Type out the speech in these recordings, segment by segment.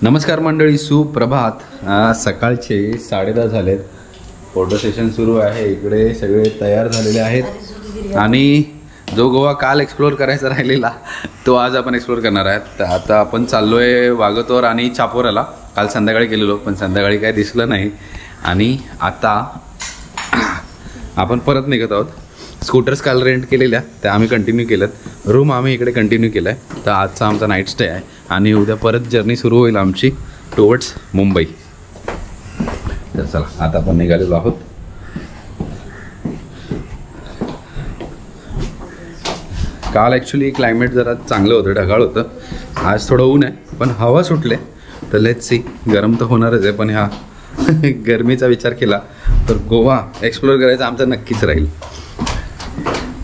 नमस्कार मंडळी, सुप्रभात. सकाळचे 10:30 झालेत. फोटो सेशन सुरू आहे. इकडे सगळे तयार झालेले आहेत आणि जो गोवा काल एक्सप्लोअर करायचा राहिलेला तो आज आपण एक्सप्लोअर करणार आहोत. तर आता आपण चाललोय वागतोर आणि चापोराला. काल संध्याकाळी गेलेलो पण संध्याकाळी काय दिसलं नाही आणि आता आपण परत निघत आहोत. स्कूटर्स काल रेंट केलेल्या त्या आम्ही कंटिन्यू केल्यात. रूम आम्ही इकडे कंटिन्यू केला आहे. तर आजचा आमचा नाईट स्टे आहे आणि उद्या परत जर्नी सुरू होईल आमची टुवर्ड्स मुंबई. तर चला आता आपण निघालेलो आहोत. काल ॲक्च्युली क्लायमेट जरा चांगलं होतं, ढगाळ होतं. आज थोडं ऊन आहे पण हवा सुटले. तर लेट्स सी, गरम तर होणारच आहे पण ह्या गरमीचा विचार केला तर गोवा एक्सप्लोअर करायचं आमचं नक्कीच राहील.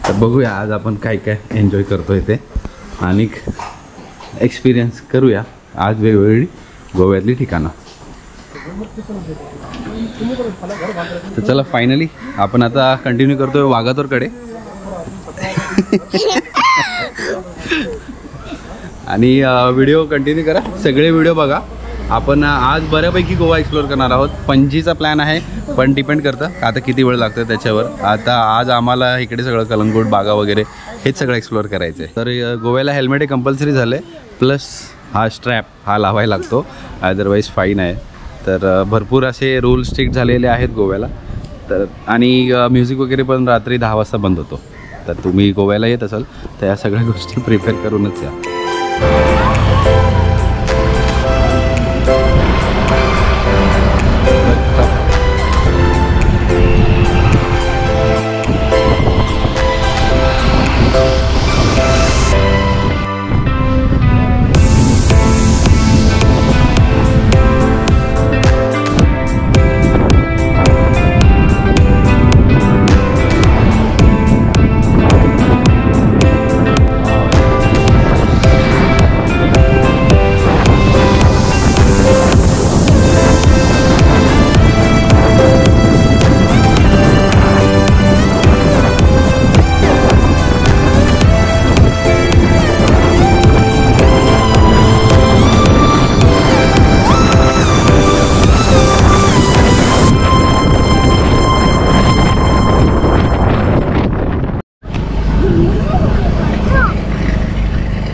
तर बघूया आज आपण काय काय एन्जॉय करतोय ते आणि एक्सपिरियन्स करूया आज वेगवेगळी गोव्यातली ठिकाणं. तर चला फायनली आपण आता कंटिन्यू करतोय वागातोरकडे आणि व्हिडिओ कंटिन्यू करा, सगळे व्हिडिओ बघा. आपण आज बऱ्यापैकी गोवा एक्सप्लोअर करणार आहोत. पणजीचा प्लॅन आहे पण डिपेंड करतं आता किती वेळ लागतो त्याच्यावर. आता आज आम्हाला इकडे सगळं कलंगूट बागा वगैरे हेच सगळं एक्सप्लोअर करायचं आहे. तर गोव्याला हेल्मेट हे कंपल्सरी झालं आहे, प्लस हा स्ट्रॅप हा लावायला लागतो, अदरवाईज फाईन आहे. तर भरपूर असे रूल स्ट्रिक्ट झालेले आहेत गोव्याला. तर आणि म्युझिक वगैरे पण रात्री 10 वाजता बंद होतो. तर तुम्ही गोव्याला येत असाल तर या सगळ्या गोष्टी प्रिपेअर करूनच या.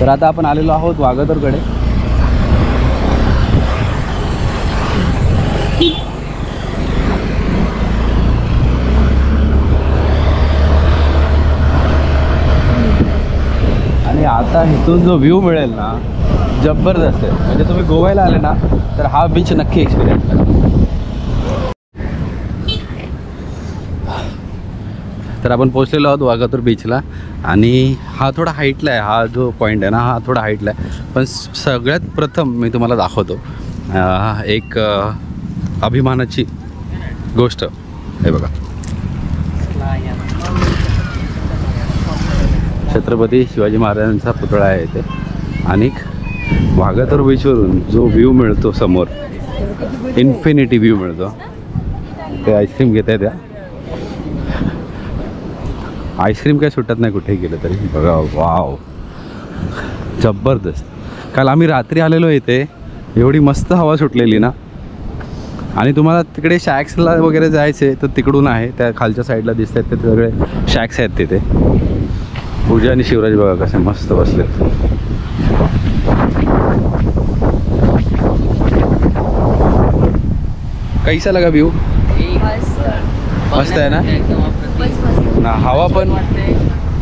तर आता आपण आलेलो आहोत वागातोरकडे. आणि आता इथून जो व्ह्यू मिळेल ना जबरदस्त आहे. म्हणजे तुम्ही गोव्याला आले ना तर हा बीच नक्की एक्सपिरियन्स करा. तर आपण पोहोचलेलो आहोत वागातोर बीचला आणि हा थोडा हाईटला आहे. हा जो पॉईंट आहे ना हा थोडा हाईटला आहे. पण सगळ्यात प्रथम मी तुम्हाला दाखवतो एक अभिमानाची गोष्ट. हे बघा, छत्रपती शिवाजी महाराजांचा पुतळा आहे इथे. आणि वागातोर बीचवरून जो व्ह्यू मिळतो समोर, इन्फिनिटी व्ह्यू मिळतो. ते आईस्क्रीम घेत आहे त्या. आईस्क्रीम काय सुटत नाही कुठेही गेलं तरी. बघा, वाव, जबरदस्त. काल आम्ही रात्री आलेलो इथे, एवढी मस्त हवा सुटलेली ना. आणि तुम्हाला तिकडे शॅक्सला वगैरे जायचे तर तिकडून आहे, त्या खालच्या साईडला दिसत आहेत ते सगळे शॅक्स आहेत तिथे. पूजा आणि शिवराज बघा कसे मस्त बसलेत. कैसा लगा व्ह्यू? मस्त आहे ना.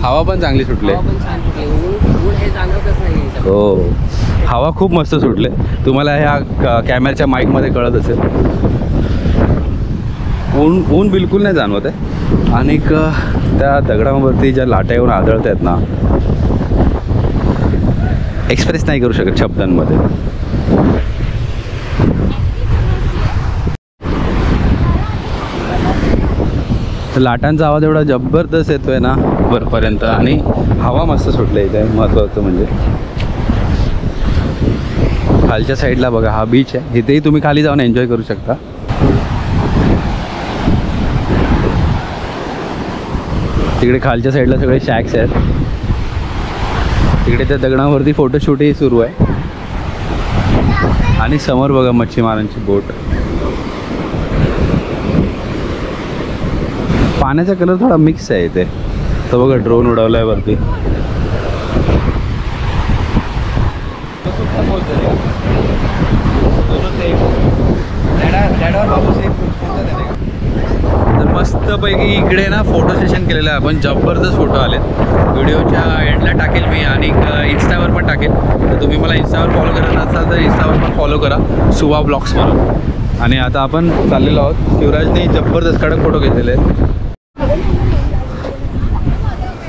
हवा पण चांगली सुटले. हो, हवा खूप मस्त सुटले. तुम्हाला ह्या कॅमेऱ्याच्या माईकमध्ये कळत असेल. ऊन बिलकुल नाही जाणवत आहे. आणि त्या दगडांवरती ज्या लाटा येऊन आदळत आहेत ना, एक्सप्रेस नाही करू शकत शब्दांमध्ये. लाटांचा आवाज एवढा जबरदस्त येतोय ना वरपर्यंत. आणि हवा मस्त सुटले इथे. महत्त्वाचं म्हणजे खालच्या साईडला बघा हा बीच आहे. इथेही तुम्ही खाली जाऊन एन्जॉय करू शकता. तिकडे खालच्या साईडला सगळे शॅक्स आहेत. तिकडे त्या दगडांवरती फोटोशूटही सुरू आहे आणि समोर बघा मच्छीमारांची बोट. पाण्याचा कलर थोडा मिक्स आहे इथे. तर बघा ड्रोन उडवलाय वरती. तर मस्तपैकी इकडे ना फोटो सेशन केलेलं आहे आपण. जबरदस्त फोटो आलेत. व्हिडिओच्या एंडला टाकेल मी आणि इन्स्टावर पण टाकेल. तर तुम्ही मला इन्स्टावर फॉलो करत असाल तर इन्स्टावर पण फॉलो करा, सुवा ब्लॉग्स म्हणून. आणि आता आपण चाललेलो आहोत. शिवराजने जबरदस्त कडक फोटो घेतलेले आहेत.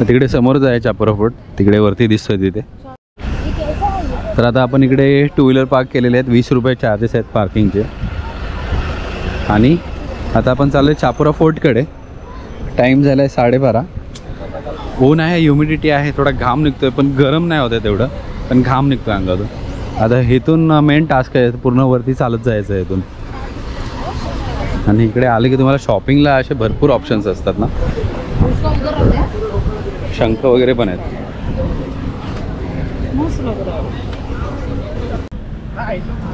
तिकडे समोरच आहे चापोरा फोर्ट, तिकडे वरती दिसतोय तिथे. तर आता आपण इकडे 2 व्हीलर पार्क केलेले आहेत. 20 रुपये चार्जेस आहेत पार्किंगचे. आणि आता आपण चाललो आहे चापोरा फोर्टकडे. टाईम झाला आहे 12:30. ऊन आहे, ह्युमिडिटी आहे, थोडा घाम निघतोय, पण गरम नाही होत आहे तेवढं, पण घाम निघतोय अंगातून. आता इथून मेन टास्क आहे पूर्ण वरती चालत जायचं आहे इथून. आणि इकडे आले की तुम्हाला शॉपिंगला असे भरपूर ऑप्शन्स असतात ना. शंख वगैरे पण आहेत.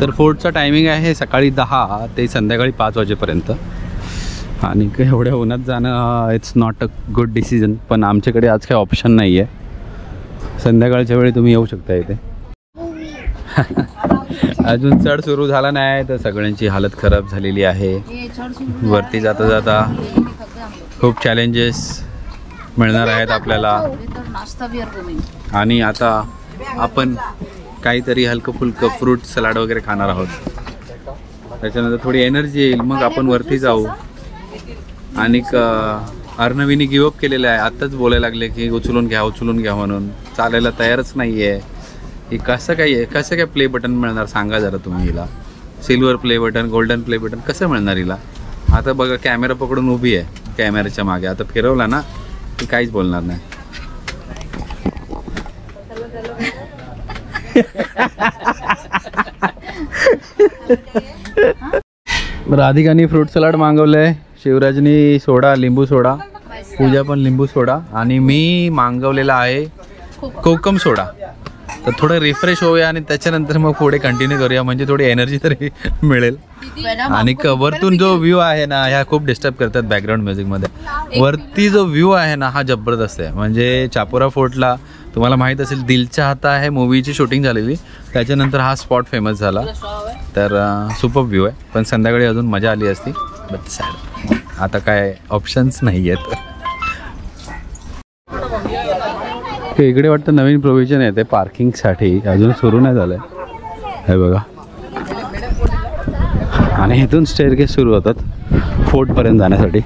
तर फोर्टचा टायमिंग आहे सकाळी 10 ते संध्याकाळी 5 वाजेपर्यंत. आणि एवढ्या उन्हात जाणं it's not a good decision. पण आमच्याकडे आज काही ऑप्शन नाही आहे. संध्याकाळच्या वेळी तुम्ही येऊ शकता इथे. अजून चढ सुरू झाला नाही तर सगळ्यांची हालत खराब झालेली आहे. वरती जाता जाता खूप चॅलेंजेस मिळणार आहेत आपल्याला. आणि आता आपण काहीतरी हलकं फुलकं फ्रूट सलाड वगैरे खाणार आहोत. त्याच्यानंतर थोडी एनर्जी येईल, मग आपण वरती जाऊ. आणि अर्णवीने गिवअप केलेलं आहे. आत्ताच बोलायला लागले की उचलून घ्या म्हणून. चालायला तयारच नाही आहे. हे कसं काय प्ले बटन मिळणार सांगा जरा तुम्ही हिला. Silver play button, golden play button कसं मिळणार हिला. आता बघा कॅमेरा पकडून उभी आहे कॅमेऱ्याच्या मागे. आता फिरवला ना की काहीच बोलणार नाही. राधिकानी फ्रूट सलाड मागवलंय, शिवराजनी सोडा, लिंबू सोडा, पूजा पण लिंबू सोडा, आणि मी मागवलेला आहे कोकम सोडा. तर थोडं रिफ्रेश होऊया आणि त्याच्यानंतर मग पुढे कंटिन्यू करूया, म्हणजे थोडी एनर्जी तरी मिळेल. आणि वरतून जो व्ह्यू आहे ना, ह्या खूप डिस्टर्ब करतात बॅकग्राऊंड म्युझिकमध्ये. वरती जो व्ह्यू आहे ना हा जबरदस्त आहे. म्हणजे चापोरा फोर्टला तुम्हाला माहीत असेल दिल चाहता है मूवीची शूटिंग झालेली, त्याच्यानंतर हा स्पॉट फेमस झाला. तर सुपर व्ह्यू आहे. पण संध्याकाळी अजून मजा आली असती, बट सॅड आता काय ऑप्शन्स नाही आहेत. इकडे वाटतं नवीन प्रोव्हिजन आहे ते पार्किंगसाठी, अजून सुरू नाही झालं आहे. हे बघा. आणि इथून स्टेअरकेस सुरू होतात फोर्टपर्यंत जाण्यासाठी.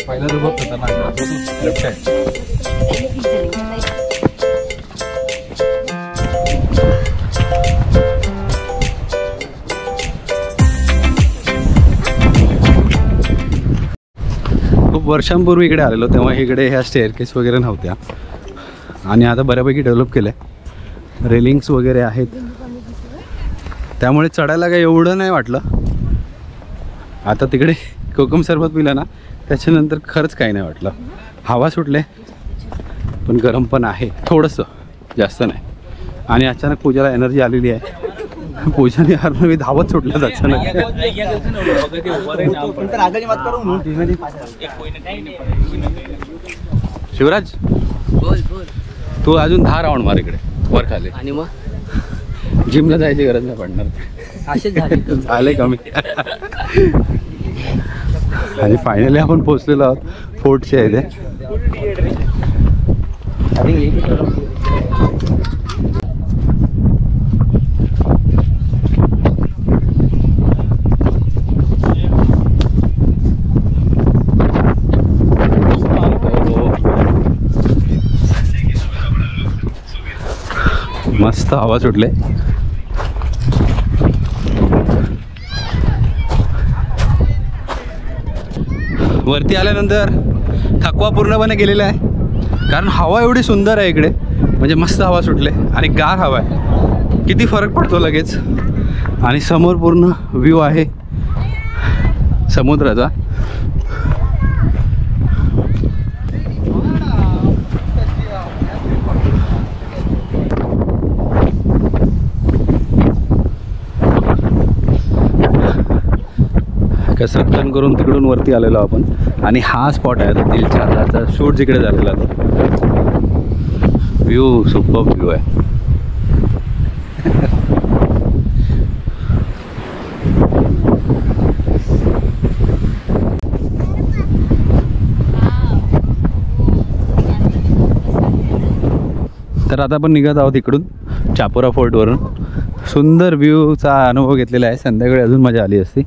पहिला जो बघ खतरनाक लेफ्ट साइड. खूप वर्षांपूर्वी इकडे आलेलो तेव्हा इकडे ह्या स्टेअरकेस वगैरे नव्हत्या. आणि आता बऱ्यापैकी डेव्हलप केलं आहे. रेलिंग्स वगैरे आहेत, त्यामुळे चढायला काही एवढं नाही वाटलं. आता तिकडे कोकम सरबत पिलं ना त्याच्यानंतर खरंच काही नाही वाटलं. हवा सुटले पण गरम पण आहे थोडंसं, जास्त नाही. आणि अचानक पूजाला एनर्जी आलेली आहे. पूजाने हरनवी धावत सुटल्यात अचानक. शिवराज तू अजून 10 राऊंड मार इकडे वर खाली. आणि मग जिमला जायची गरज नाही पडणार. असे झाले कमी. आणि फायनली आपण पोहोचलेलो आहोत फोर्टच्या इथे. मस्त हवा सुटले. वरती आल्यानंतर थकवा पूर्णपणे गेलेला आहे, कारण हवा एवढी सुंदर आहे इकडे. म्हणजे मस्त हवा सुटले आणि गार हवा आहे, किती फरक पडतो लगेच. आणि समोर पूर्ण व्ह्यू आहे समुद्राचा. कसरत करून तिकडून वरती आलेलो आपण आणि हा स्पॉट आहे तो दिलचा शूट जिकडे झालेला तो व्ह्यू सुपर व्ह्यू आहे. तर आता आपण निघत आहोत इकडून चापोरा फोर्टवरून. सुंदर व्ह्यूचा अनुभव घेतलेला आहे. संध्याकाळी अजून मजा आली असती.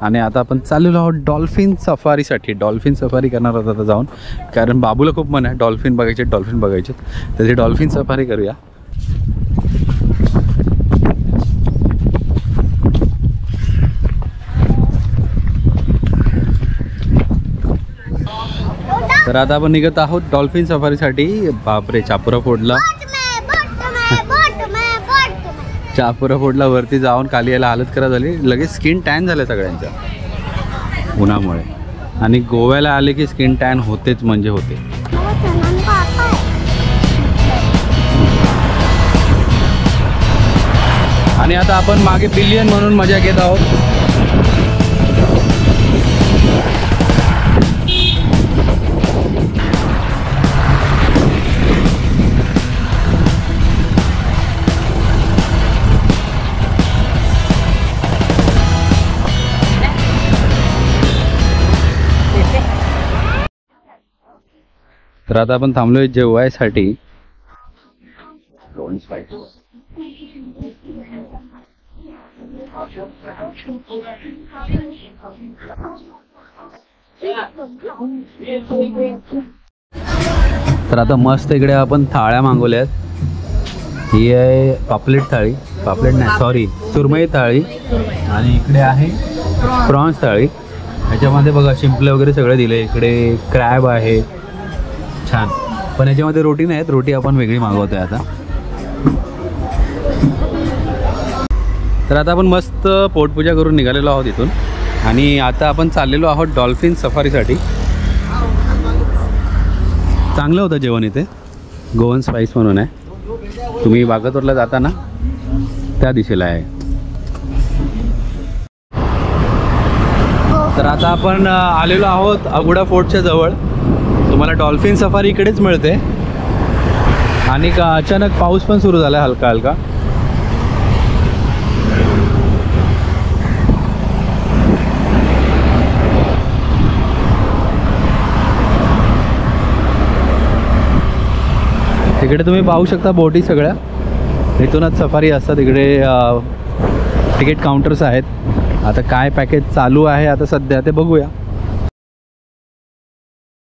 आणि आता आपण चाललेलो आहोत डॉल्फिन सफारीसाठी. डॉल्फिन सफारी करणार आहोत आता जाऊन, कारण बाबूला खूप मन आहे डॉल्फिन बघायचे तर ते डॉल्फिन सफारी करूया. तर आता आपण निघत आहोत डॉल्फिन सफारीसाठी. बापरे, चापोरा फोर्टला वरती जाऊन खाली यायला हालत खराब झाली. लगेच स्किन टॅन झालं सगळ्यांच्या उन्हामुळे. आणि गोव्याला आले की स्किन टॅन होतेच म्हणजे होते. आणि आता आपण मागे पिलियन म्हणून मजा घेत आहोत. तर आता आपण थांबलोय जेवायसाठी. तर आता मस्त इकडे आपण थाळ्या मागवल्या आहेत. ही आहे पापलेट थाळी, पापलेट नाही सॉरी सुरमई थाळी. आणि इकडे आहे प्रॉन्स थाळी. ह्याच्यामध्ये बघा शिंपले वगैरे सगळं दिलं. इकडे क्रॅब आहे छान, पण याच्यामध्ये रोटी नाही आहेत. रोटी आपण वेगळी मागवतोय आता. तर आता आपण मस्त पोटपूजा करून निघालेलो आहोत इथून. आणि आता आपण चाललेलो आहोत डॉल्फिन सफारीसाठी. चांगलं होतं जेवण इथे. गोवन स्पाइस म्हणून आहे. तुम्ही वाघातोरला जाताना त्या दिशेला आहे. तर आता आपण आलेलो आहोत अगुडा फोर्टच्या जवळ. तुम्हाला डॉल्फिन सफारी इकडेच मिळते. आणि अचानक पाऊस पण सुरू झाला आहे हलका हलका. तिकडे तुम्ही पाहू शकता बोटी सगळ्या. इथूनच सफारी असतात. इकडे तिकीट काउंटर्स आहेत. आता काय पॅकेज चालू आहे आता सध्या ते बघूया.